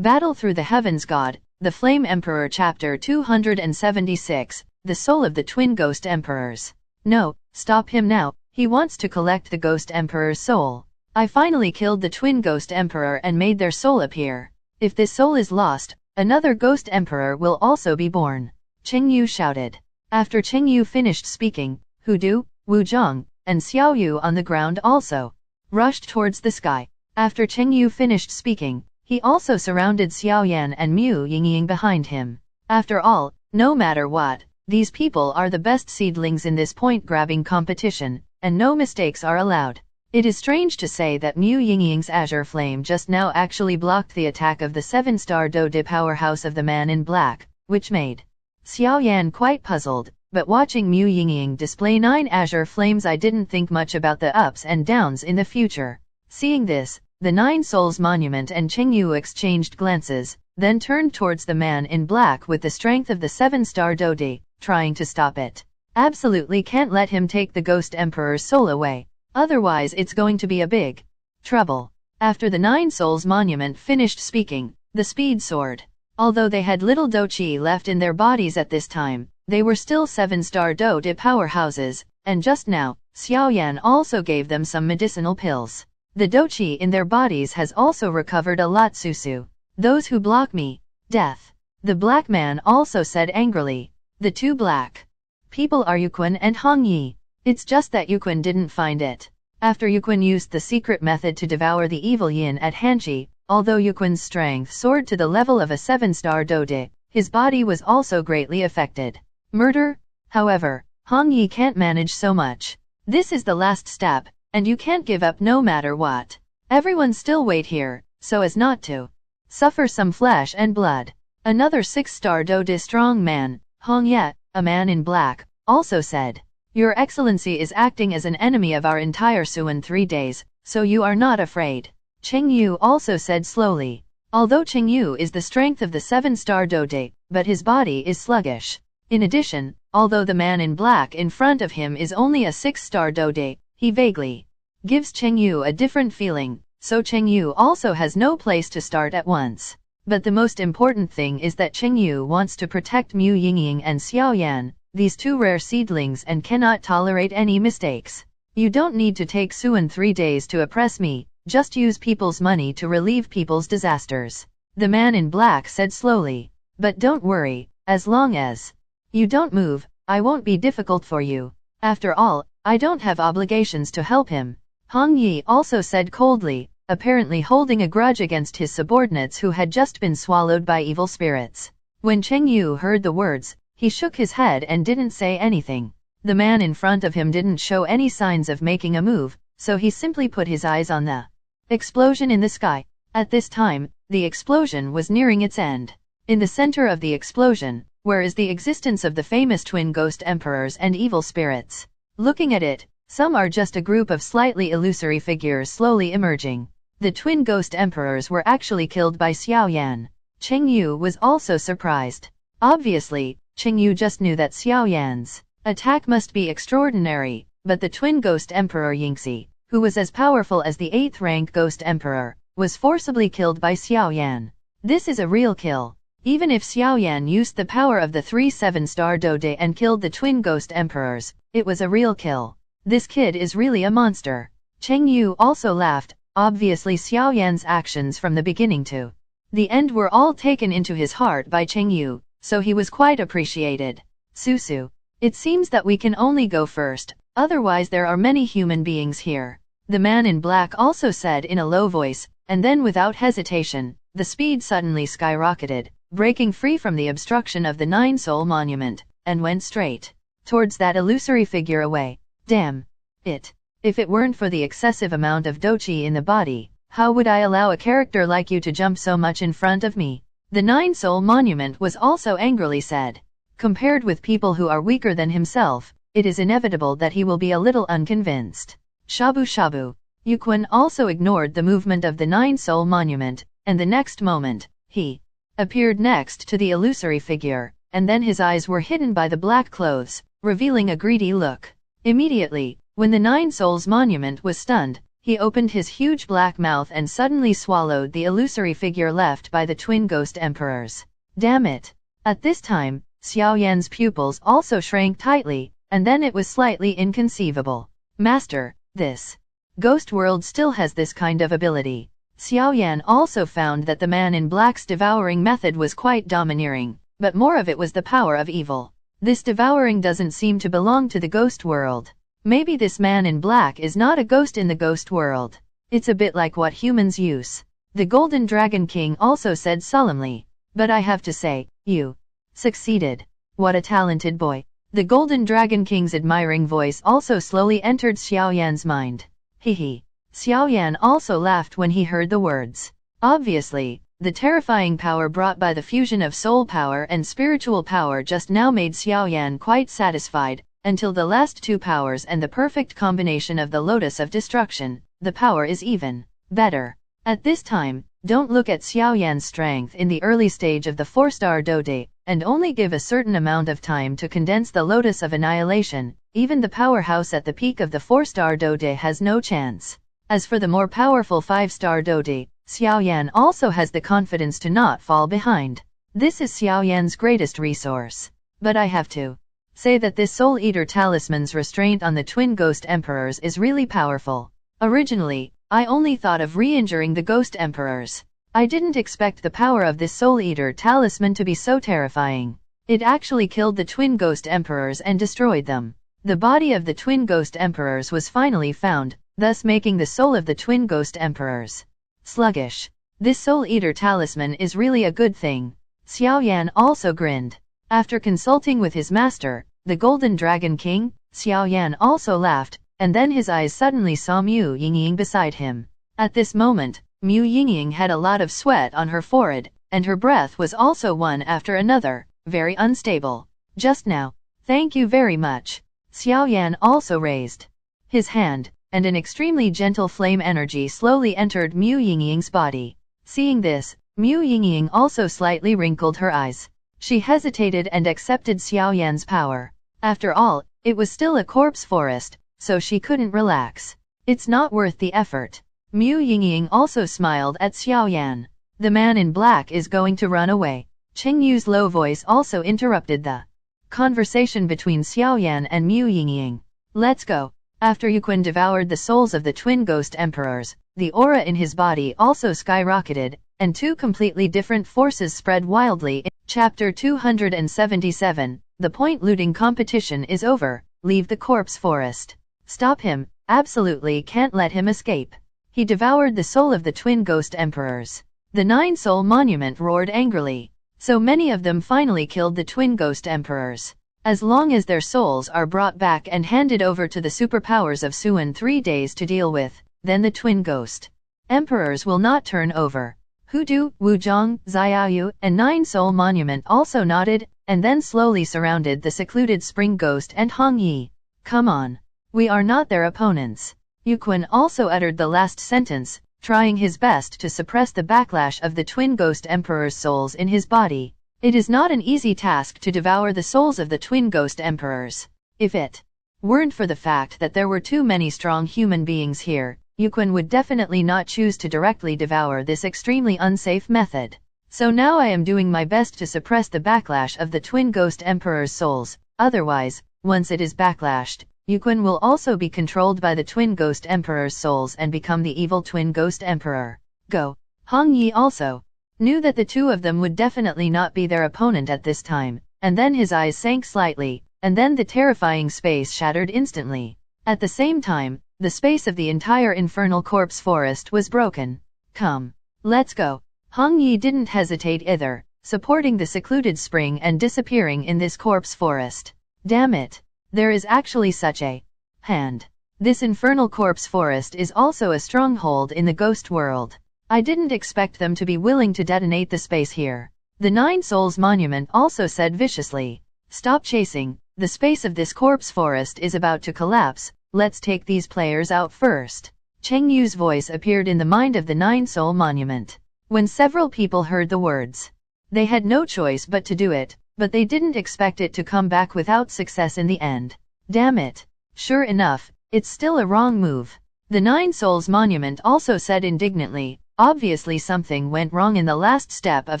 Battle Through the Heavens God, The Flame Emperor Chapter 276, The Soul of the Twin Ghost Emperors. No, stop him now, he wants to collect the Ghost Emperor's soul. I finally killed the Twin Ghost Emperor and made their soul appear. If this soul is lost, another Ghost Emperor will also be born. Cheng Yu shouted. After Cheng Yu finished speaking, Hu Du, Wu Zhang, and Xiao Yu on the ground also rushed towards the sky. After Cheng Yu finished speaking, he also surrounded Xiaoyan and Mu Yingying behind him. After all, no matter what, these people are the best seedlings in this point-grabbing competition, and no mistakes are allowed. It is strange to say that Mu Yingying's azure flame just now actually blocked the attack of the 7-star Dode powerhouse of the man in black, which made Xiaoyan quite puzzled, but watching Mu Yingying display 9 azure flames, I didn't think much about the ups and downs in the future. Seeing this, the 9 Souls Monument and Cheng Yu exchanged glances, then turned towards the man in black with the strength of the 7-star Dode, trying to stop it. Absolutely can't let him take the Ghost Emperor's soul away, otherwise it's going to be a big trouble. After the 9 Souls Monument finished speaking, the speed soared. Although they had little Doqi left in their bodies at this time, they were still 7-star Dode powerhouses, and just now, Xiaoyan also gave them some medicinal pills. The Doqi in their bodies has also recovered a lot. Susu. Those who block me, death. The black man also said angrily. The 2 black people are Yuquan and Hong Yi. It's just that Yuquan didn't find it. After Yuquan used the secret method to devour the evil yin at Hanxi, although Yuquan's strength soared to the level of a 7-star Dode, his body was also greatly affected. Murder? However, Hong Yi can't manage so much. This is the last step, and you can't give up no matter what. Everyone still wait here, so as not to suffer some flesh and blood. Another 6-star Dode strong man, Hong Ye, a man in black, also said. Your Excellency is acting as an enemy of our entire Suan 3 days, so you are not afraid. Cheng Yu also said slowly. Although Cheng Yu is the strength of the 7-star Dode, but his body is sluggish. In addition, although the man in black in front of him is only a 6-star Dode, he vaguely gives Cheng Yu a different feeling, so Cheng Yu also has no place to start at once. But the most important thing is that Cheng Yu wants to protect Mu Yingying and Xiaoyan, these 2 rare seedlings, and cannot tolerate any mistakes. You don't need to take Suan 3 days to oppress me, just use people's money to relieve people's disasters. The man in black said slowly. But don't worry, as long as you don't move, I won't be difficult for you. After all, I don't have obligations to help him. Hong Yi also said coldly, apparently holding a grudge against his subordinates who had just been swallowed by evil spirits. When Cheng Yu heard the words, he shook his head and didn't say anything. The man in front of him didn't show any signs of making a move, so he simply put his eyes on the explosion in the sky. At this time, the explosion was nearing its end. In the center of the explosion, where is the existence of the famous twin ghost emperors and evil spirits. Looking at it, some are just a group of slightly illusory figures slowly emerging. The twin ghost emperors were actually killed by Xiaoyan. Cheng Yu was also surprised. Obviously, Cheng Yu just knew that Xiaoyan's attack must be extraordinary, but the twin ghost emperor Yingxi, who was as powerful as the 8th rank ghost emperor, was forcibly killed by Xiaoyan. This is a real kill. Even if Xiaoyan used the power of the 3 7-star Dode and killed the twin ghost emperors, it was a real kill. This kid is really a monster. Cheng Yu also laughed. Obviously Xiaoyan's actions from the beginning to the end were all taken into his heart by Cheng Yu, so he was quite appreciated. Susu. It seems that we can only go first, otherwise there are many human beings here. The man in black also said in a low voice, and then without hesitation, the speed suddenly skyrocketed, breaking free from the obstruction of the 9 Soul Monument, and went straight towards that illusory figure away. Damn it. If it weren't for the excessive amount of Doqi in the body, how would I allow a character like you to jump so much in front of me? The 9 Soul Monument was also angrily said. Compared with people who are weaker than himself, it is inevitable that he will be a little unconvinced. Shabu Shabu. Yuquan also ignored the movement of the 9 Soul Monument, and the next moment, he appeared next to the illusory figure, and then his eyes were hidden by the black clothes, revealing a greedy look. Immediately, when the 9 Souls Monument was stunned, He opened his huge black mouth and suddenly swallowed the illusory figure left by the twin ghost emperors. Damn it! At this time, Xiaoyan's pupils also shrank tightly, and then it was slightly inconceivable. Master, this ghost world still has this kind of ability. Xiaoyan also found that the man in black's devouring method was quite domineering, but more of it was the power of evil. This devouring doesn't seem to belong to the ghost world. Maybe this man in black is not a ghost in the ghost world. It's a bit like what humans use. The Golden Dragon King also said solemnly. But I have to say, you succeeded. What a talented boy. The Golden Dragon King's admiring voice also slowly entered Xiaoyan's mind. Hehe. Xiaoyan also laughed when he heard the words. Obviously, the terrifying power brought by the fusion of soul power and spiritual power just now made Xiaoyan quite satisfied, until the last two powers and the perfect combination of the Lotus of Destruction, the power is even better. At this time, don't look at Xiaoyan's strength in the early stage of the 4-star Dode, and only give a certain amount of time to condense the Lotus of Annihilation. Even the powerhouse at the peak of the 4-star Dode has no chance. As for the more powerful 5-star Dode, Xiaoyan also has the confidence to not fall behind. This is Xiaoyan's greatest resource. But I have to say that this Soul Eater Talisman's restraint on the twin ghost emperors is really powerful. Originally, I only thought of re-injuring the ghost emperors. I didn't expect the power of this Soul Eater Talisman to be so terrifying. It actually killed the twin ghost emperors and destroyed them. The body of the twin ghost emperors was finally found, thus making the soul of the twin ghost emperors sluggish. This Soul Eater Talisman is really a good thing. Xiaoyan also grinned. After consulting with his master, the Golden Dragon King, Xiaoyan also laughed, and then his eyes suddenly saw Mu Yingying beside him. At this moment, Mu Yingying had a lot of sweat on her forehead, and her breath was also one after another, very unstable. Just now. Thank you very much. Xiaoyan also raised his hand, and an extremely gentle flame energy slowly entered Mu Yingying's body. Seeing this, Mu Yingying also slightly wrinkled her eyes. She hesitated and accepted Xiaoyan's power. After all, it was still a corpse forest, so she couldn't relax. It's not worth the effort. Mu Yingying also smiled at Xiaoyan. The man in black is going to run away. Cheng Yu's low voice also interrupted the conversation between Xiaoyan and Mu Yingying. Let's go. After Yuquan devoured the souls of the twin ghost emperors, the aura in his body also skyrocketed, and two completely different forces spread wildly. Chapter 277, the point looting competition is over, leave the corpse forest. Stop him, absolutely can't let him escape. He devoured the soul of the twin ghost emperors. The 9-soul monument roared angrily. So many of them finally killed the twin ghost emperors. As long as their souls are brought back and handed over to the superpowers of Suan 3 days to deal with, then the twin ghost emperors will not turn over. Hudu, Wuzhong, Xiaoyu, and 9-soul monument also nodded, and then slowly surrounded the secluded spring ghost and Hong Yi. Come on. We are not their opponents. Yuquan also uttered the last sentence, trying his best to suppress the backlash of the twin ghost emperor's souls in his body. It is not an easy task to devour the souls of the twin ghost emperors. If it weren't for the fact that there were too many strong human beings here, Yuquan would definitely not choose to directly devour this extremely unsafe method. So now I am doing my best to suppress the backlash of the twin ghost emperor's souls. Otherwise, once it is backlashed, Yuquan will also be controlled by the twin ghost emperor's souls and become the evil twin ghost emperor. Go. Hong Yi also knew that the two of them would definitely not be their opponent at this time, and then his eyes sank slightly, and then the terrifying space shattered instantly. At the same time, the space of the entire infernal corpse forest was broken. Come. Let's go. Hong Yi didn't hesitate either, supporting the secluded spring and disappearing in this corpse forest. Damn it. There is actually such a hand. This infernal corpse forest is also a stronghold in the ghost world. I didn't expect them to be willing to detonate the space here. The 9 Souls Monument also said viciously. Stop chasing, the space of this corpse forest is about to collapse, let's take these players out first. Cheng Yu's voice appeared in the mind of the 9 Soul Monument. When several people heard the words, they had no choice but to do it, but they didn't expect it to come back without success in the end. Damn it. Sure enough, it's still a wrong move. The Nine Souls Monument also said indignantly, obviously something went wrong in the last step of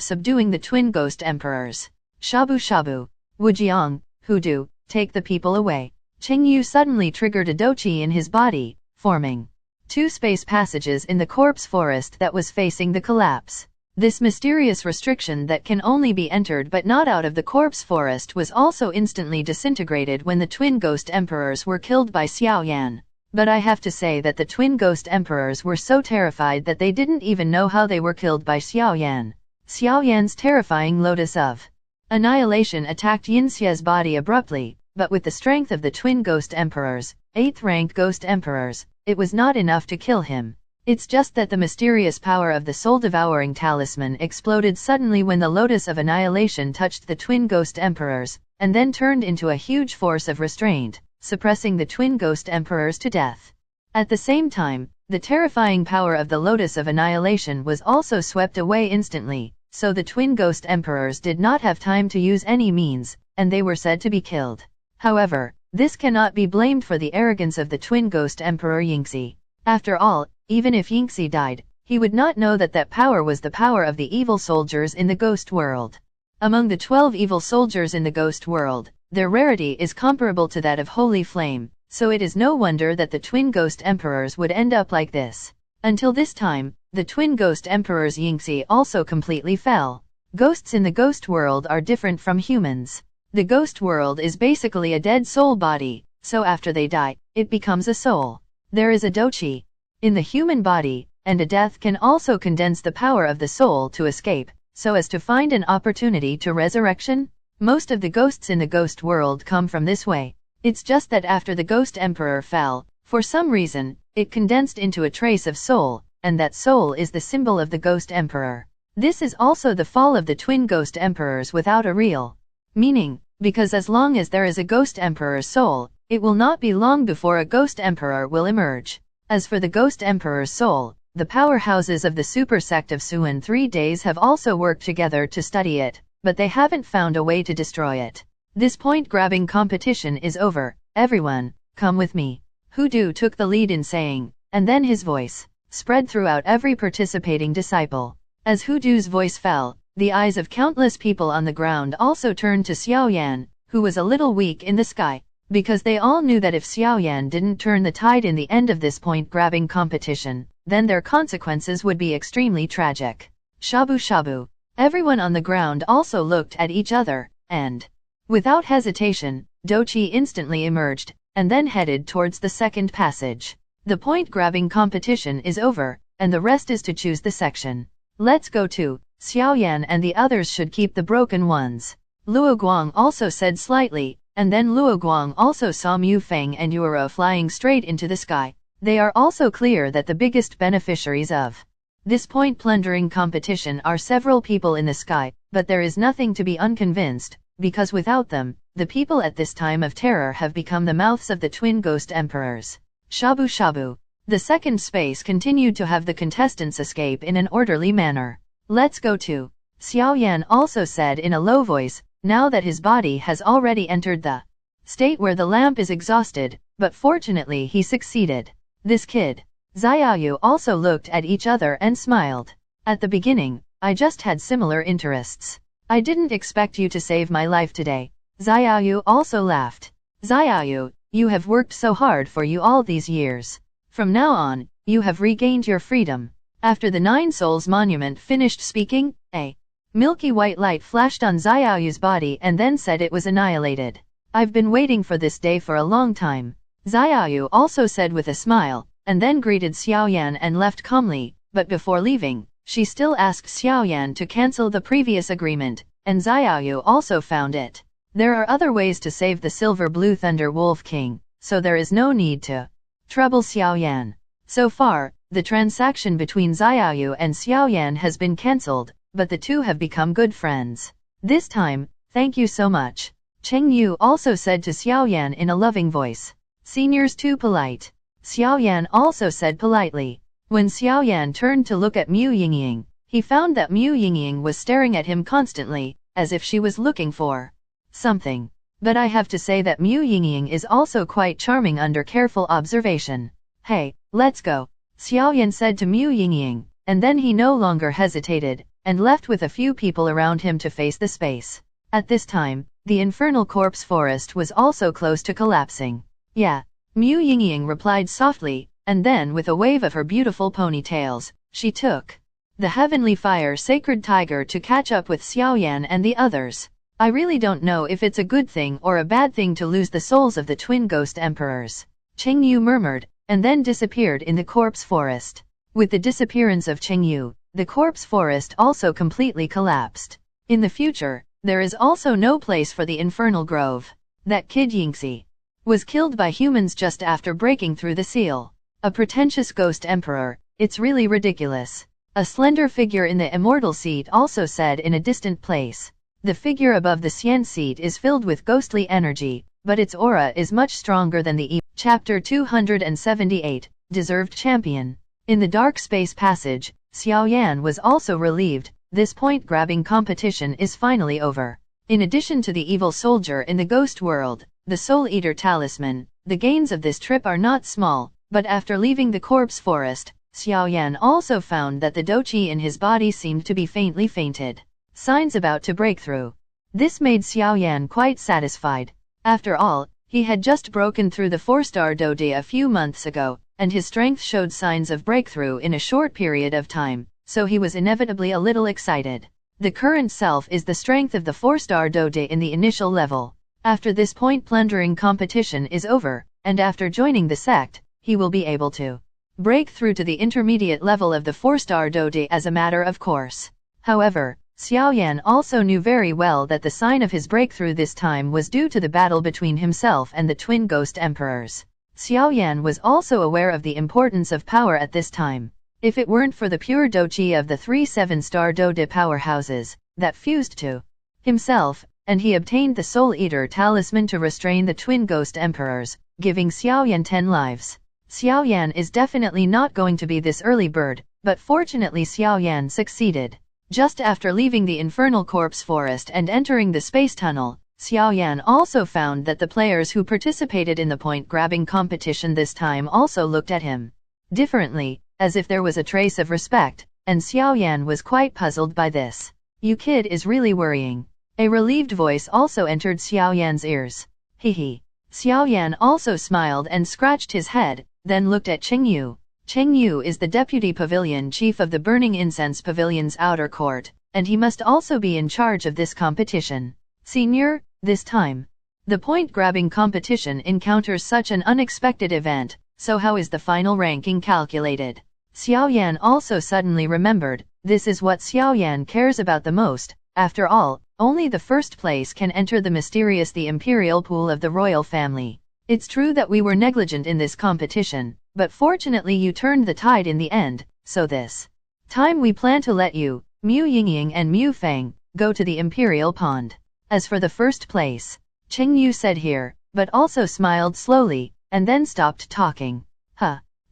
subduing the twin ghost emperors. Shabu Shabu. Wujiang, Hudu, take the people away. Qingyu suddenly triggered a doqi in his body, forming two space passages in the corpse forest that was facing the collapse. This mysterious restriction that can only be entered but not out of the corpse forest was also instantly disintegrated when the twin ghost emperors were killed by Xiaoyan. But I have to say that the twin ghost emperors were so terrified that they didn't even know how they were killed by Xiaoyan. Xiaoyan's terrifying lotus of annihilation attacked Yinxia's body abruptly, but with the strength of the twin ghost emperors, 8th-ranked ghost emperors, it was not enough to kill him. It's just that the mysterious power of the soul-devouring talisman exploded suddenly when the lotus of annihilation touched the twin ghost emperors, and then turned into a huge force of restraint, suppressing the twin ghost emperors to death. At the same time, the terrifying power of the lotus of annihilation was also swept away instantly, so the twin ghost emperors did not have time to use any means, and they were said to be killed. However, this cannot be blamed for the arrogance of the twin ghost emperor Yingxi. After all, even if Yingxi died, he would not know that that power was the power of the evil soldiers in the ghost world. Among the 12 evil soldiers in the ghost world, their rarity is comparable to that of Holy Flame, so it is no wonder that the twin ghost emperors would end up like this. Until this time, the twin ghost emperors Yingxi also completely fell. Ghosts in the ghost world are different from humans. The ghost world is basically a dead soul body, so after they die, it becomes a soul. There is a doqi in the human body, and a death can also condense the power of the soul to escape, so as to find an opportunity to resurrection. Most of the ghosts in the ghost world come from this way. It's just that after the ghost emperor fell, for some reason, it condensed into a trace of soul, and that soul is the symbol of the ghost emperor. This is also the fall of the twin ghost emperors without a real meaning, because as long as there is a ghost emperor's soul, it will not be long before a ghost emperor will emerge. As for the ghost emperor's soul, the powerhouses of the super sect of Suan 3 days have also worked together to study it, but they haven't found a way to destroy it. This point-grabbing competition is over. Everyone, come with me. Hudu took the lead in saying, and then his voice spread throughout every participating disciple. As Hudu's voice fell, the eyes of countless people on the ground also turned to Xiaoyan, who was a little weak in the sky, because they all knew that if Xiaoyan didn't turn the tide in the end of this point-grabbing competition, then their consequences would be extremely tragic. Shabu Shabu. Everyone on the ground also looked at each other, and, without hesitation, doqi instantly emerged, and then headed towards the second passage. The point-grabbing competition is over, and the rest is to choose the section. Let's go to. Xiaoyan and the others should keep the broken ones. Luoguang also said slightly, and then Luoguang also saw Mu Feng and Yuro flying straight into the sky. They are also clear that the biggest beneficiaries of this point-plundering competition are several people in the sky, but there is nothing to be unconvinced, because without them, the people at this time of terror have become the mouths of the twin ghost emperors. Shabu Shabu. The second space continued to have the contestants escape in an orderly manner. Let's go to. Xiaoyan also said in a low voice, now that his body has already entered the state where the lamp is exhausted, but fortunately he succeeded. This kid. Xiaoyu also looked at each other and smiled. At the beginning, I just had similar interests. I didn't expect you to save my life today. Xiaoyu also laughed. Xiaoyu, you have worked so hard for you all these years. From now on, you have regained your freedom. After the Nine Souls Monument finished speaking, a milky white light flashed on Xiaoyu's body and then said it was annihilated. I've been waiting for this day for a long time. Xiaoyu also said with a smile, and then greeted Xiaoyan and left calmly, but before leaving, she still asked Xiaoyan to cancel the previous agreement, and Xiaoyu also found it. There are other ways to save the Silver Blue Thunder Wolf King, so there is no need to trouble Xiaoyan. So far, the transaction between Xiaoyu and Xiaoyan has been cancelled, but the two have become good friends. This time, thank you so much. Cheng Yu also said to Xiaoyan in a loving voice. Senior's too polite. Xiaoyan also said politely. When Xiaoyan turned to look at Mu Yingying, he found that Mu Yingying was staring at him constantly, as if she was looking for something. But I have to say that Mu Yingying is also quite charming under careful observation. Hey, Let's go, Xiaoyan said to Mu Yingying, and then he no longer hesitated, and left with a few people around him to face the space. At this time, the infernal corpse forest was also close to collapsing. Yeah, Mu Yingying replied softly, and then with a wave of her beautiful ponytails, she took the heavenly fire sacred tiger to catch up with Xiaoyan and the others. I really don't know if it's a good thing or a bad thing to lose the souls of the twin ghost emperors, Chengyu murmured, and then disappeared in the corpse forest. With the disappearance of Chengyu, the corpse forest also completely collapsed. In the future, there is also no place for the infernal grove. That kid Yingxi was killed by humans just after breaking through the seal. A pretentious ghost emperor, it's really ridiculous. A slender figure in the immortal seat also said in a distant place. The figure above the Xian seat is filled with ghostly energy, but its aura is much stronger than the Chapter 278, Deserved Champion. In the dark space passage, Xiaoyan was also relieved. This point-grabbing competition is finally over. In addition to the evil soldier in the ghost world, the Soul Eater talisman, the gains of this trip are not small, but after leaving the corpse forest, Xiaoyan also found that the doqi in his body seemed to be faintly fainted. Signs about to break through. This made Xiaoyan quite satisfied. After all, he had just broken through the 4-star doji a few months ago, and his strength showed signs of breakthrough in a short period of time, so he was inevitably a little excited. The current self is the strength of the 4-star doji in the initial level. After this point plundering competition is over, and after joining the sect, he will be able to break through to the intermediate level of the 4-star doji as a matter of course. However, Xiaoyan also knew very well that the sign of his breakthrough this time was due to the battle between himself and the twin ghost emperors. Xiaoyan was also aware of the importance of power at this time. If it weren't for the pure doqi of the 3 7-star doji powerhouses that fused to himself, and he obtained the Soul Eater talisman to restrain the twin ghost emperors, giving Xiaoyan 10 lives. Xiaoyan is definitely not going to be this early bird, but fortunately Xiaoyan succeeded. Just after leaving the infernal corpse forest and entering the space tunnel, Xiaoyan also found that the players who participated in the point-grabbing competition this time also looked at him differently, as if there was a trace of respect, and Xiaoyan was quite puzzled by this. "You kid is really worrying." A relieved voice also entered Xiaoyan's ears. Hehe. Xiaoyan also smiled and scratched his head, then looked at Chengyu. Chengyu is the deputy pavilion chief of the Burning Incense Pavilion's outer court, and he must also be in charge of this competition. Senior, this time, the point-grabbing competition encounters such an unexpected event, so how is the final ranking calculated? Xiaoyan also suddenly remembered, this is what Xiaoyan cares about the most. After all, only the first place can enter the imperial pool of the royal family. It's true that we were negligent in this competition, but fortunately you turned the tide in the end, so this time we plan to let you, Mu Yingying and Mu Feng, go to the imperial pond. As for the first place, Chengyu said here, but also smiled slowly, and then stopped talking.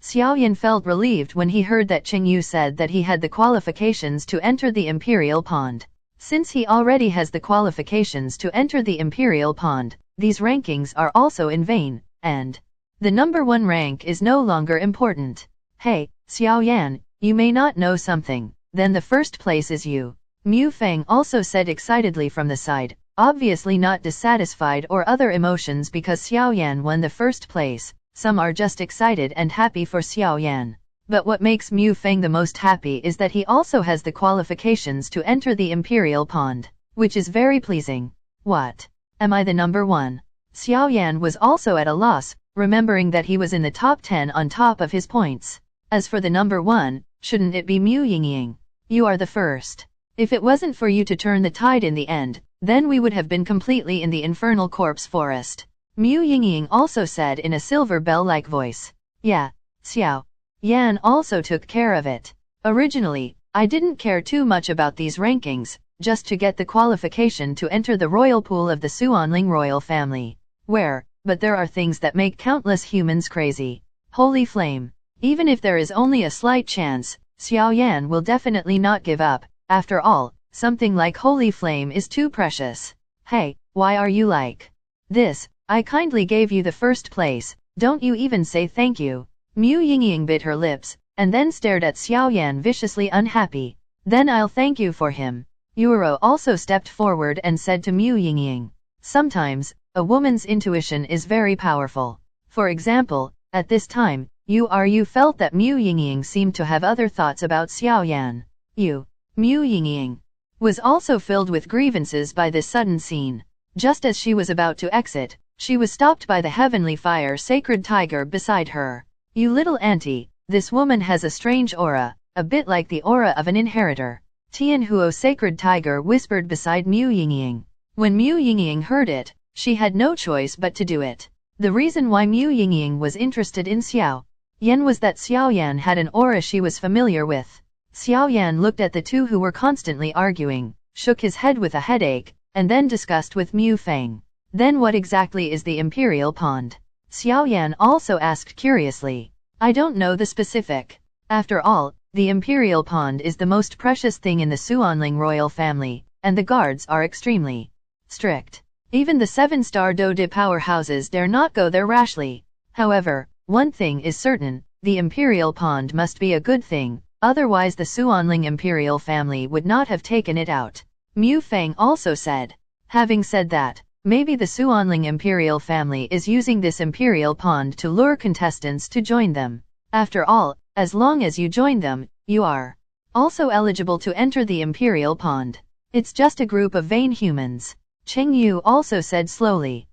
Xiaoyan felt relieved when he heard that Chengyu said that he had the qualifications to enter the imperial pond. Since he already has the qualifications to enter the imperial pond, these rankings are also in vain, and the number 1 rank is no longer important. Hey, Xiaoyan, you may not know something, then the first place is you. Mu Feng also said excitedly from the side, obviously not dissatisfied or other emotions because Xiaoyan won the first place. Some are just excited and happy for Xiaoyan. But what makes Mu Feng the most happy is that he also has the qualifications to enter the imperial pond, which is very pleasing. What? Am I the number 1? Xiaoyan was also at a loss, remembering that he was in the top 10 on top of his points. As for the number 1, shouldn't it be Mu Yingying? You are the first. If it wasn't for you to turn the tide in the end, then we would have been completely in the infernal corpse forest. Mu Yingying also said in a silver bell-like voice. Yeah, Xiao Yan also took care of it. Originally, I didn't care too much about these rankings, just to get the qualification to enter the royal pool of the Suanling royal family. But there are things that make countless humans crazy. Holy flame. Even if there is only a slight chance, Xiaoyan will definitely not give up. After all, something like holy flame is too precious. Hey, why are you like this? I kindly gave you the first place, don't you even say thank you? Mu Yingying bit her lips, and then stared at Xiaoyan viciously unhappy. Then I'll thank you for him. Yuero also stepped forward and said to Mu Yingying, sometimes, a woman's intuition is very powerful. For example, at this time, you felt that Mu Yingying seemed to have other thoughts about Xiaoyan. Mu Yingying was also filled with grievances by this sudden scene. Just as she was about to exit, she was stopped by the heavenly fire sacred tiger beside her. You little auntie, this woman has a strange aura, a bit like the aura of an inheritor. Tianhuo sacred tiger whispered beside Mu Yingying. When Mu Yingying heard it, she had no choice but to do it. The reason why Mu Yingying was interested in Xiaoyan was that Xiaoyan had an aura she was familiar with. Xiaoyan looked at the two who were constantly arguing, shook his head with a headache, and then discussed with Mu Feng. Then what exactly is the Imperial Pond? Xiaoyan also asked curiously. I don't know the specific. After all, the Imperial Pond is the most precious thing in the Xuanling royal family, and the guards are extremely strict. Even the 7-star Dode powerhouses dare not go there rashly. However, one thing is certain, the Imperial Pond must be a good thing, otherwise the Xuanling Imperial family would not have taken it out. Mu Feng also said. Having said that, maybe the Xuanling Imperial family is using this Imperial Pond to lure contestants to join them. After all, as long as you join them, you are also eligible to enter the Imperial Pond. It's just a group of vain humans. Cheng Yu also said slowly.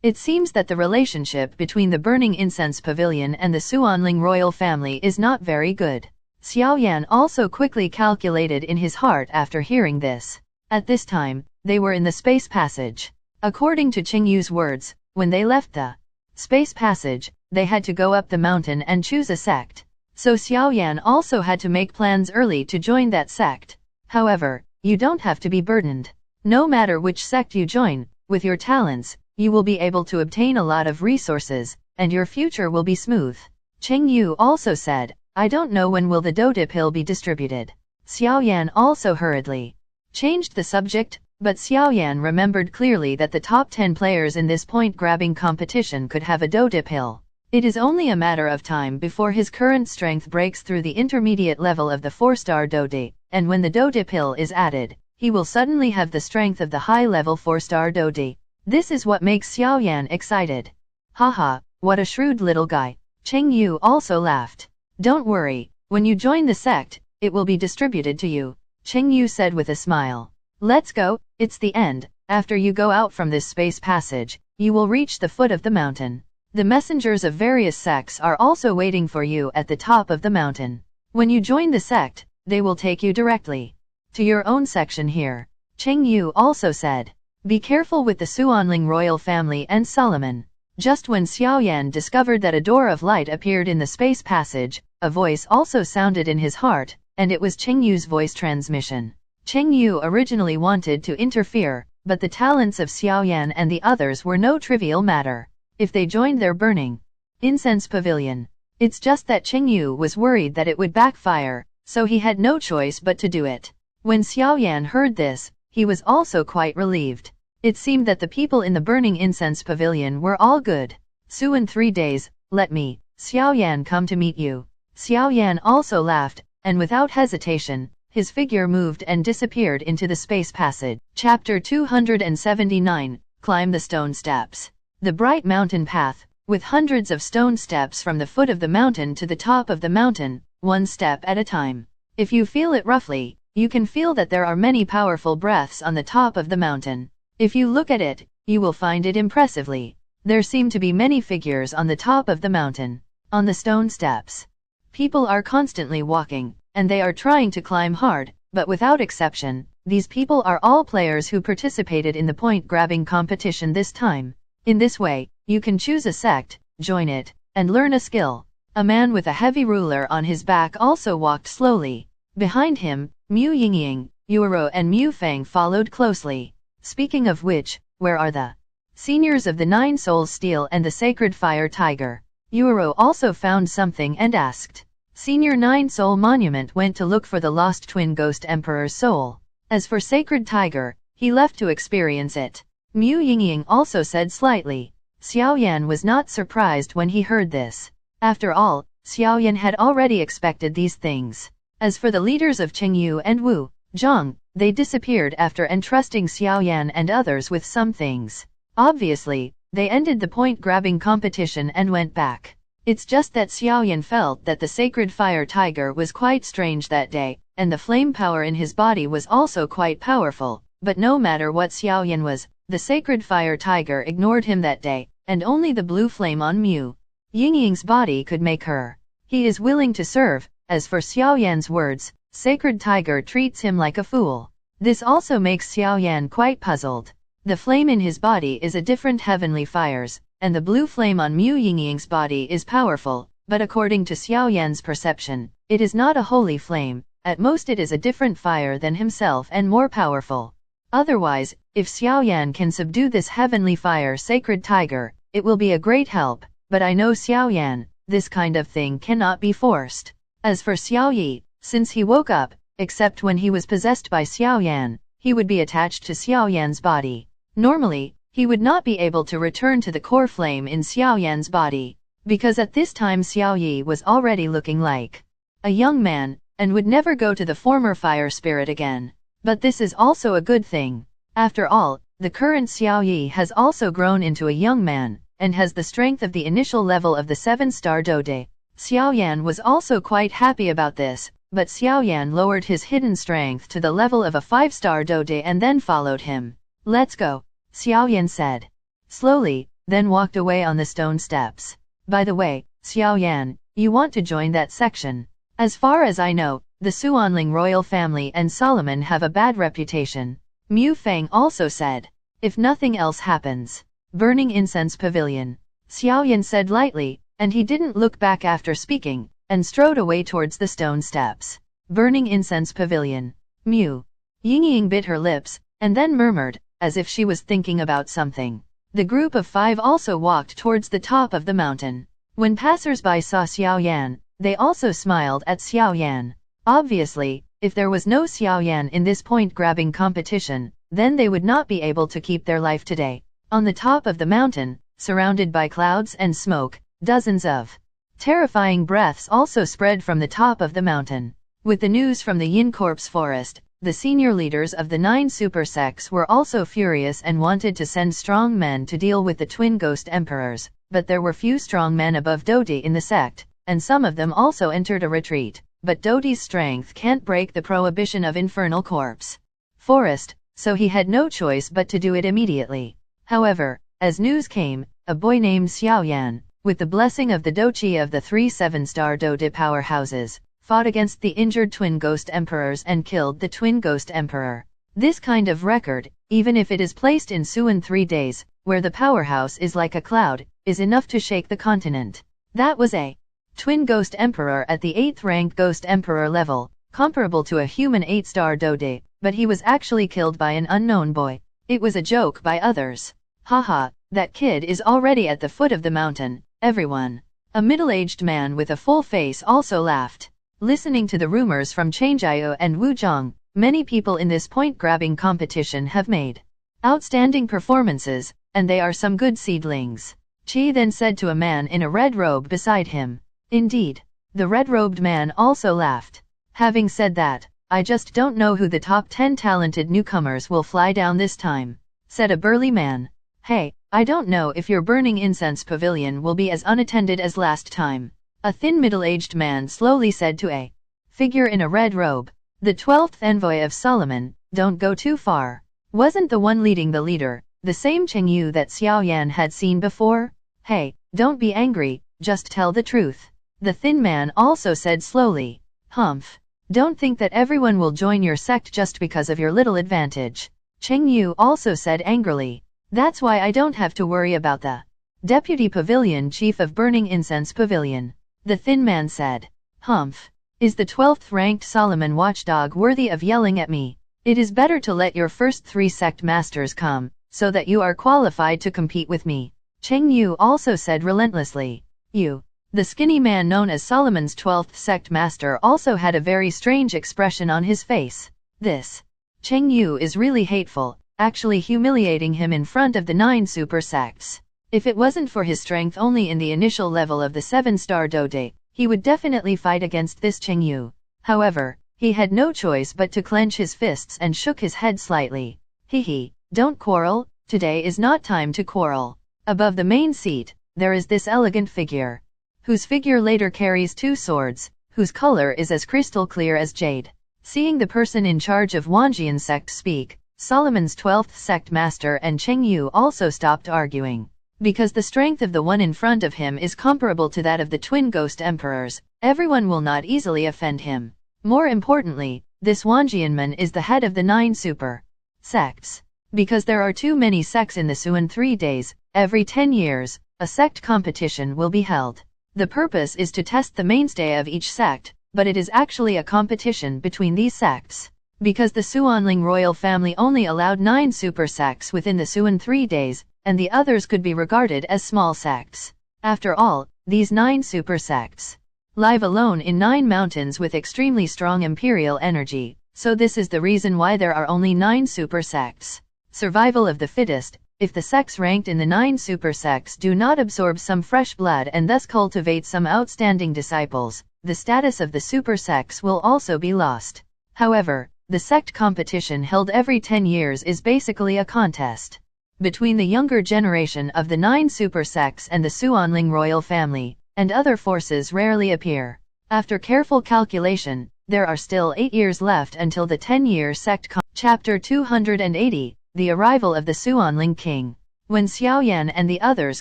It seems that the relationship between the Burning Incense Pavilion and the Xuanling royal family is not very good. Xiaoyan also quickly calculated in his heart after hearing this. At this time, they were in the space passage. According to Cheng Yu's words, when they left the space passage, they had to go up the mountain and choose a sect. So Xiaoyan also had to make plans early to join that sect. However, you don't have to be burdened. No matter which sect you join, with your talents, you will be able to obtain a lot of resources, and your future will be smooth. Cheng Yu also said, I don't know when will the Dote pill be distributed. Xiaoyan also hurriedly changed the subject, but Xiaoyan remembered clearly that the top 10 players in this point-grabbing competition could have a Dote pill. It is only a matter of time before his current strength breaks through the intermediate level of the 4-star Dote, and when the Dote pill is added, he will suddenly have the strength of the high-level 4-star Dote. This is what makes Xiaoyan excited. Haha, what a shrewd little guy. Cheng Yu also laughed. Don't worry, when you join the sect, it will be distributed to you, Cheng Yu said with a smile. Let's go, it's the end. After you go out from this space passage, you will reach the foot of the mountain. The messengers of various sects are also waiting for you at the top of the mountain. When you join the sect, they will take you directly to your own section here. Cheng Yu also said. Be careful with the Xuanling royal family and Solomon. Just when Xiaoyan discovered that a door of light appeared in the space passage, a voice also sounded in his heart, and it was Cheng Yu's voice transmission. Cheng Yu originally wanted to interfere, but the talents of Xiaoyan and the others were no trivial matter. If they joined their burning incense pavilion, it's just that Cheng Yu was worried that it would backfire, so he had no choice but to do it. When Xiaoyan heard this, he was also quite relieved. It seemed that the people in the burning incense pavilion were all good. In 3 days, let me, Xiaoyan, come to meet you. Xiaoyan also laughed, and without hesitation, his figure moved and disappeared into the space passage. Chapter 279, Climb the Stone Steps. The bright mountain path, with hundreds of stone steps from the foot of the mountain to the top of the mountain, one step at a time. If you feel it roughly, you can feel that there are many powerful breaths on the top of the mountain. If you look at it, you will find it impressively. There seem to be many figures on the top of the mountain. On the stone steps, people are constantly walking, and they are trying to climb hard, but without exception, these people are all players who participated in the point-grabbing competition this time. In this way, you can choose a sect, join it, and learn a skill. A man with a heavy ruler on his back also walked slowly. Behind him, Mu Yingying, Yuero and Mu Feng followed closely. Speaking of which, where are the seniors of the 9 Souls Steel and the Sacred Fire Tiger? Yuero also found something and asked. Senior 9 Soul Monument went to look for the lost twin ghost Emperor's soul. As for Sacred Tiger, he left to experience it. Mu Yingying also said slightly. Xiaoyan was not surprised when he heard this. After all, Xiaoyan had already expected these things. As for the leaders of Qingyu and Wu Zhang, they disappeared after entrusting Xiaoyan and others with some things. Obviously, they ended the point-grabbing competition and went back. It's just that Xiaoyan felt that the sacred fire tiger was quite strange that day, and the flame power in his body was also quite powerful. But no matter what Xiaoyan was, the sacred fire tiger ignored him that day, and only the blue flame on Mu Yingying's body could make her. He is willing to serve. As for Xiaoyan's words, sacred tiger treats him like a fool. This also makes Xiaoyan quite puzzled. The flame in his body is a different heavenly fires, and the blue flame on Mu Yingying's body is powerful, but according to Xiaoyan's perception, it is not a holy flame. At most it is a different fire than himself and more powerful. Otherwise, if Xiaoyan can subdue this heavenly fire sacred tiger, it will be a great help, but I know Xiaoyan, this kind of thing cannot be forced. As for Xiaoyi, since he woke up, except when he was possessed by Xiaoyan, he would be attached to Xiaoyan's body. Normally, he would not be able to return to the core flame in Xiaoyan's body, because at this time Xiaoyi was already looking like a young man, and would never go to the former fire spirit again. But this is also a good thing. After all, the current Xiaoyi has also grown into a young man, and has the strength of the initial level of the 7-star Dode. Xiaoyan was also quite happy about this, but Xiaoyan lowered his hidden strength to the level of a 5-star Dode and then followed him. Let's go, Xiaoyan said. Slowly, then walked away on the stone steps. By the way, Xiaoyan, you want to join that section? As far as I know, the Suanling royal family and Solomon have a bad reputation. Mu Feng also said. If nothing else happens. Burning Incense Pavilion. Xiaoyan said lightly, and he didn't look back after speaking, and strode away towards the stone steps. Burning Incense Pavilion. Mu Yingying bit her lips, and then murmured, as if she was thinking about something. The group of 5 also walked towards the top of the mountain. When passers-by saw Xiaoyan, they also smiled at Xiaoyan. Obviously, if there was no Xiaoyan in this point-grabbing competition, then they would not be able to keep their life today. On the top of the mountain, surrounded by clouds and smoke, dozens of terrifying breaths also spread from the top of the mountain. With the news from the Yin Corpse forest, the senior leaders of the 9 super sects were also furious and wanted to send strong men to deal with the twin ghost emperors, but there were few strong men above Dodi in the sect, and some of them also entered a retreat. But Dodi's strength can't break the prohibition of Infernal Corpse forest, so he had no choice but to do it immediately. However, as news came, a boy named Xiaoyan, with the blessing of the Dochi of the 3 7-star Dode powerhouses, fought against the injured twin ghost emperors and killed the twin ghost emperor. This kind of record, even if it is placed in Suan 3 days, where the powerhouse is like a cloud, is enough to shake the continent. That was a twin ghost emperor at the 8th rank ghost emperor level, comparable to a human 8-star Dode, but he was actually killed by an unknown boy. It was a joke by others. Haha, that kid is already at the foot of the mountain, everyone. A middle-aged man with a full face also laughed. Listening to the rumors from Changjiu and Wu Zhang, many people in this point-grabbing competition have made outstanding performances, and they are some good seedlings. Qi then said to a man in a red robe beside him. Indeed. The red-robed man also laughed. Having said that, I just don't know who the top 10 talented newcomers will fly down this time, said a burly man. Hey, I don't know if your Burning Incense Pavilion will be as unattended as last time. A thin middle-aged man slowly said to a figure in a red robe. The 12th envoy of Solomon, don't go too far. Wasn't the one leading the leader, the same Chengyu that Xiaoyan had seen before? Hey, don't be angry, just tell the truth. The thin man also said slowly. Humph. Don't think that everyone will join your sect just because of your little advantage. Chengyu also said angrily. That's why I don't have to worry about the Deputy Pavilion Chief of Burning Incense Pavilion. The thin man said. Humph. Is the 12th ranked Solomon watchdog worthy of yelling at me? It is better to let your first 3 sect masters come, so that you are qualified to compete with me. Chengyu also said relentlessly. You. The skinny man known as Solomon's 12th sect master also had a very strange expression on his face. This Chengyu is really hateful, actually humiliating him in front of the 9 super sects. If it wasn't for his strength only in the initial level of the 7-star Dode, he would definitely fight against this Chengyu. However, he had no choice but to clench his fists and shook his head slightly. Hehe, don't quarrel, today is not time to quarrel. Above the main seat, there is this elegant figure, whose figure later carries 2 swords, whose color is as crystal clear as jade. Seeing the person in charge of Wanjian sect speak, Solomon's 12th sect master and Chengyu also stopped arguing. Because the strength of the one in front of him is comparable to that of the twin ghost emperors, everyone will not easily offend him. More importantly, this Wanjianman is the head of the 9 super sects. Because there are too many sects in the Suan 3 days, every 10 years, a sect competition will be held. The purpose is to test the mainstay of each sect, but it is actually a competition between these sects. Because the Suanling royal family only allowed 9 super sects within the Suan 3 days, and the others could be regarded as small sects. After all, these 9 super sects live alone in 9 mountains with extremely strong imperial energy, so this is the reason why there are only 9 super sects. Survival of the fittest. If the sects ranked in the 9 super sects do not absorb some fresh blood and thus cultivate some outstanding disciples, the status of the super sects will also be lost. However, the sect competition held every 10 years is basically a contest between the younger generation of the 9 super sects and the Suanling royal family, and other forces rarely appear. After careful calculation, there are still 8 years left until the 10-year sect Chapter 280, The Arrival of the Suanling King. When Xiaoyan and the others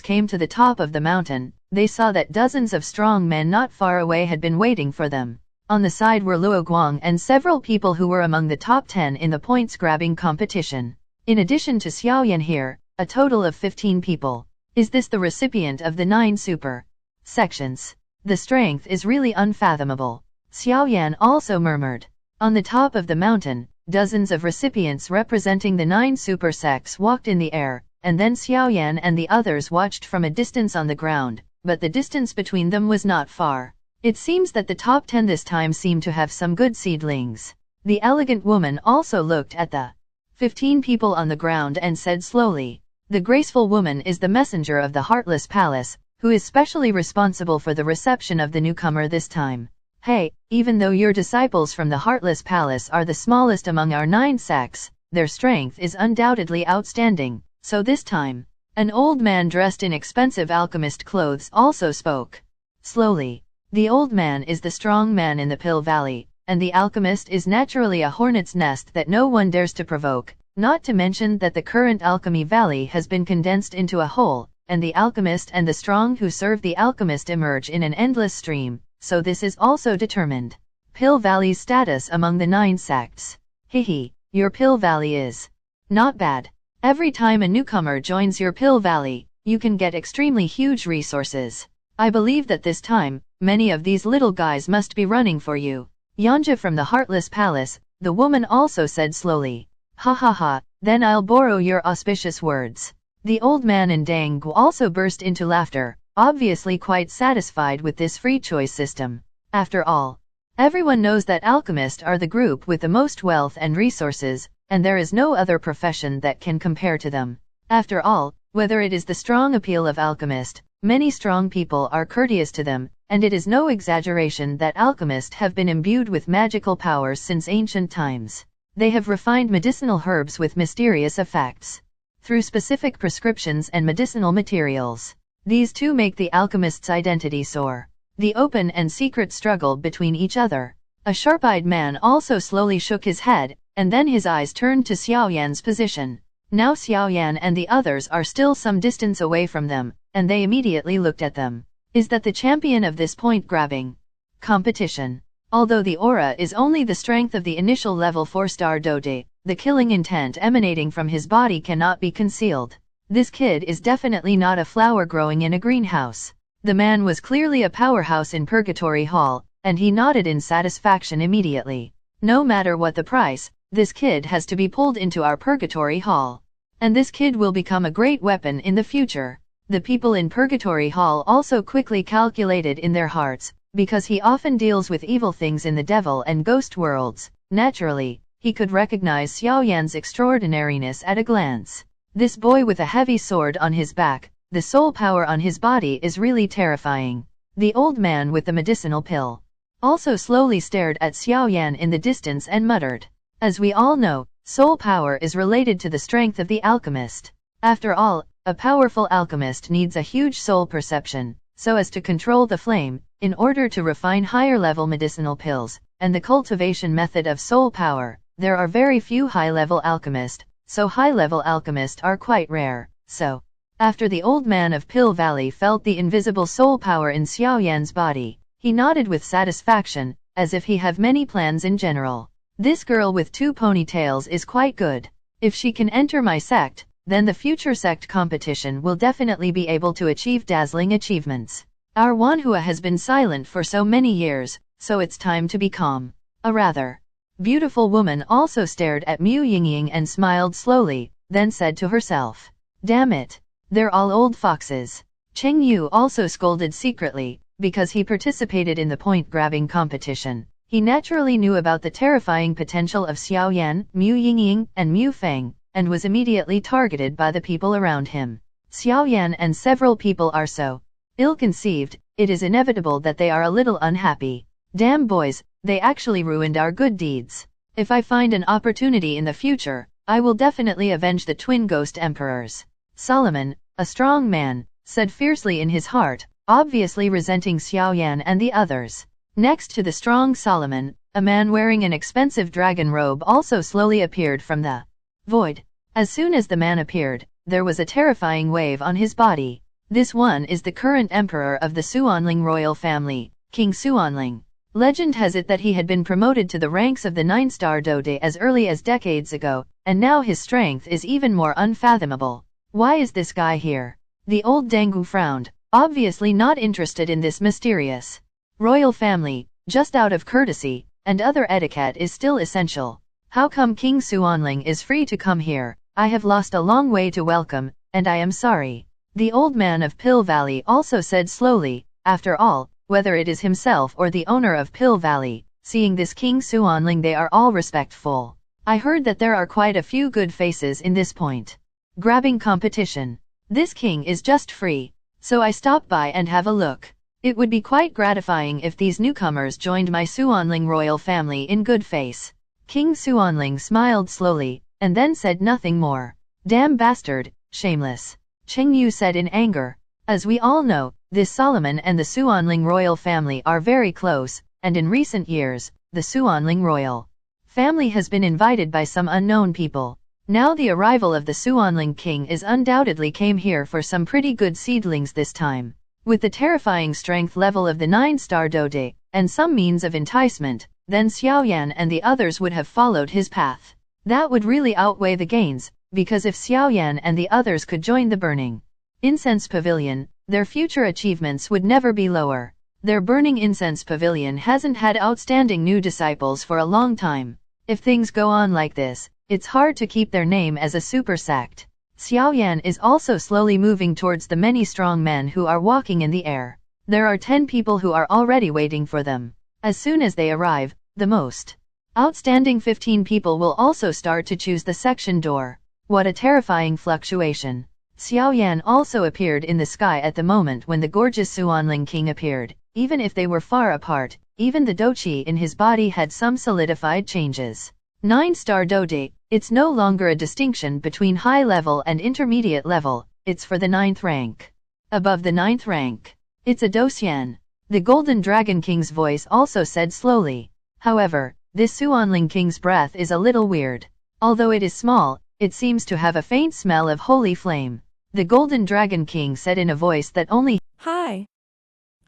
came to the top of the mountain, they saw that dozens of strong men not far away had been waiting for them. On the side were Luo Guang and several people who were among the top 10 in the points-grabbing competition. In addition to Xiaoyan here, a total of 15 people. Is this the recipient of the 9 super sections? The strength is really unfathomable. Xiaoyan also murmured. On the top of the mountain, dozens of recipients representing the 9 super sects walked in the air, and then Xiaoyan and the others watched from a distance on the ground, but the distance between them was not far. It seems that the top 10 this time seem to have some good seedlings. The elegant woman also looked at the 15 people on the ground and said slowly, "The graceful woman is the messenger of the Heartless Palace, who is specially responsible for the reception of the newcomer this time. Hey, even though your disciples from the Heartless Palace are the smallest among our 9 sects, their strength is undoubtedly outstanding, so this time." An old man dressed in expensive alchemist clothes also spoke. Slowly. The old man is the strong man in the Pill Valley, and the alchemist is naturally a hornet's nest that no one dares to provoke, not to mention that the current alchemy valley has been condensed into a whole, and the alchemist and the strong who serve the alchemist emerge in an endless stream, so this is also determined. Pill Valley's status among the 9 sects. Hehe, your Pill Valley is not bad. Every time a newcomer joins your Pill Valley, you can get extremely huge resources. I believe that this time, many of these little guys must be running for you. Yanja from the Heartless Palace, the woman also said slowly. Ha ha ha, then I'll borrow your auspicious words. The old man and Dang Gu also burst into laughter, obviously quite satisfied with this free choice system. After all, everyone knows that alchemists are the group with the most wealth and resources, and there is no other profession that can compare to them. After all, whether it is the strong appeal of alchemist, many strong people are courteous to them, and it is no exaggeration that alchemists have been imbued with magical powers since ancient times. They have refined medicinal herbs with mysterious effects through specific prescriptions and medicinal materials. These two make the alchemist's identity soar. The open and secret struggle between each other. A sharp-eyed man also slowly shook his head, and then his eyes turned to Xiaoyan's position. Now Xiaoyan and the others are still some distance away from them, and they immediately looked at them. Is that the champion of this point-grabbing competition? Although the aura is only the strength of the initial level 4-star Dode, the killing intent emanating from his body cannot be concealed. This kid is definitely not a flower growing in a greenhouse. The man was clearly a powerhouse in Purgatory Hall, and he nodded in satisfaction immediately. No matter what the price, this kid has to be pulled into our Purgatory Hall. And this kid will become a great weapon in the future. The people in Purgatory Hall also quickly calculated in their hearts, because he often deals with evil things in the devil and ghost worlds. Naturally, he could recognize Xiaoyan's extraordinariness at a glance. This boy with a heavy sword on his back, the soul power on his body is really terrifying. The old man with the medicinal pill also slowly stared at Xiaoyan in the distance and muttered. As we all know, soul power is related to the strength of the alchemist. After all, a powerful alchemist needs a huge soul perception, so as to control the flame, in order to refine higher-level medicinal pills, and the cultivation method of soul power. There are very few high-level alchemists, so high-level alchemists are quite rare. So, after the old man of Pill Valley felt the invisible soul power in Xiaoyan's body, he nodded with satisfaction, as if he have many plans in general. This girl with 2 ponytails is quite good. If she can enter my sect, then the future sect competition will definitely be able to achieve dazzling achievements. Our manhua has been silent for so many years, so it's time to be calm. A rather beautiful woman also stared at Mu Yingying and smiled slowly, then said to herself, "Damn it. They're all old foxes." Cheng Yu also scolded secretly, because he participated in the point-grabbing competition. He naturally knew about the terrifying potential of Xiaoyan, Mu Yingying, and Mu Feng, and was immediately targeted by the people around him. Xiaoyan and several people are so ill-conceived, it is inevitable that they are a little unhappy. Damn boys, they actually ruined our good deeds. If I find an opportunity in the future, I will definitely avenge the twin ghost emperors. Solomon, a strong man, said fiercely in his heart, obviously resenting Xiaoyan and the others. Next to the strong Solomon, a man wearing an expensive dragon robe also slowly appeared from the void. As soon as the man appeared, there was a terrifying wave on his body. This one is the current emperor of the Xuanling royal family, King Xuanling. Legend has it that he had been promoted to the ranks of the 9-star Dode as early as decades ago, and now his strength is even more unfathomable. Why is this guy here? The old Donghua frowned, obviously not interested in this mysterious royal family. Just out of courtesy, and other etiquette is still essential. How come King Xuanling is free to come here? I have lost a long way to welcome, and I am sorry. The old man of Pill Valley also said slowly, after all, whether it is himself or the owner of Pill Valley, seeing this King Xuanling they are all respectful. I heard that there are quite a few good faces in this point grabbing competition. This king is just free, so I stopped by and have a look. It would be quite gratifying if these newcomers joined my Xuanling royal family in good face. King Xuanling smiled slowly, and then said nothing more. Damn bastard, shameless. Cheng Yu said in anger. As we all know, this Solomon and the Xuanling royal family are very close, and in recent years, the Xuanling royal family has been invited by some unknown people. Now the arrival of the Xuanling king is undoubtedly came here for some pretty good seedlings this time. With the terrifying strength level of the 9-star Dode, and some means of enticement, then Xiaoyan and the others would have followed his path. That would really outweigh the gains, because if Xiaoyan and the others could join the burning incense pavilion, their future achievements would never be lower. Their burning incense pavilion hasn't had outstanding new disciples for a long time. If things go on like this, it's hard to keep their name as a super sect. Xiaoyan is also slowly moving towards the many strong men who are walking in the air. There are 10 people who are already waiting for them. As soon as they arrive, the most outstanding 15 people will also start to choose the section door. What a terrifying fluctuation. Xiaoyan also appeared in the sky at the moment when the gorgeous Xuanling king appeared. Even if they were far apart, even the doqi in his body had some solidified changes. 9-star Dode, it's no longer a distinction between high level and intermediate level, it's for the 9th rank. Above the 9th rank, it's a doxian. The Golden Dragon King's voice also said slowly. However, this Xuanling King's breath is a little weird. Although it is small, it seems to have a faint smell of holy flame. The Golden Dragon King said in a voice that only Hi.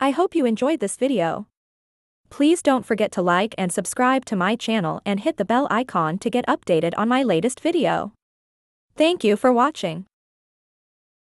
I hope you enjoyed this video. Please don't forget to like and subscribe to my channel and hit the bell icon to get updated on my latest video. Thank you for watching.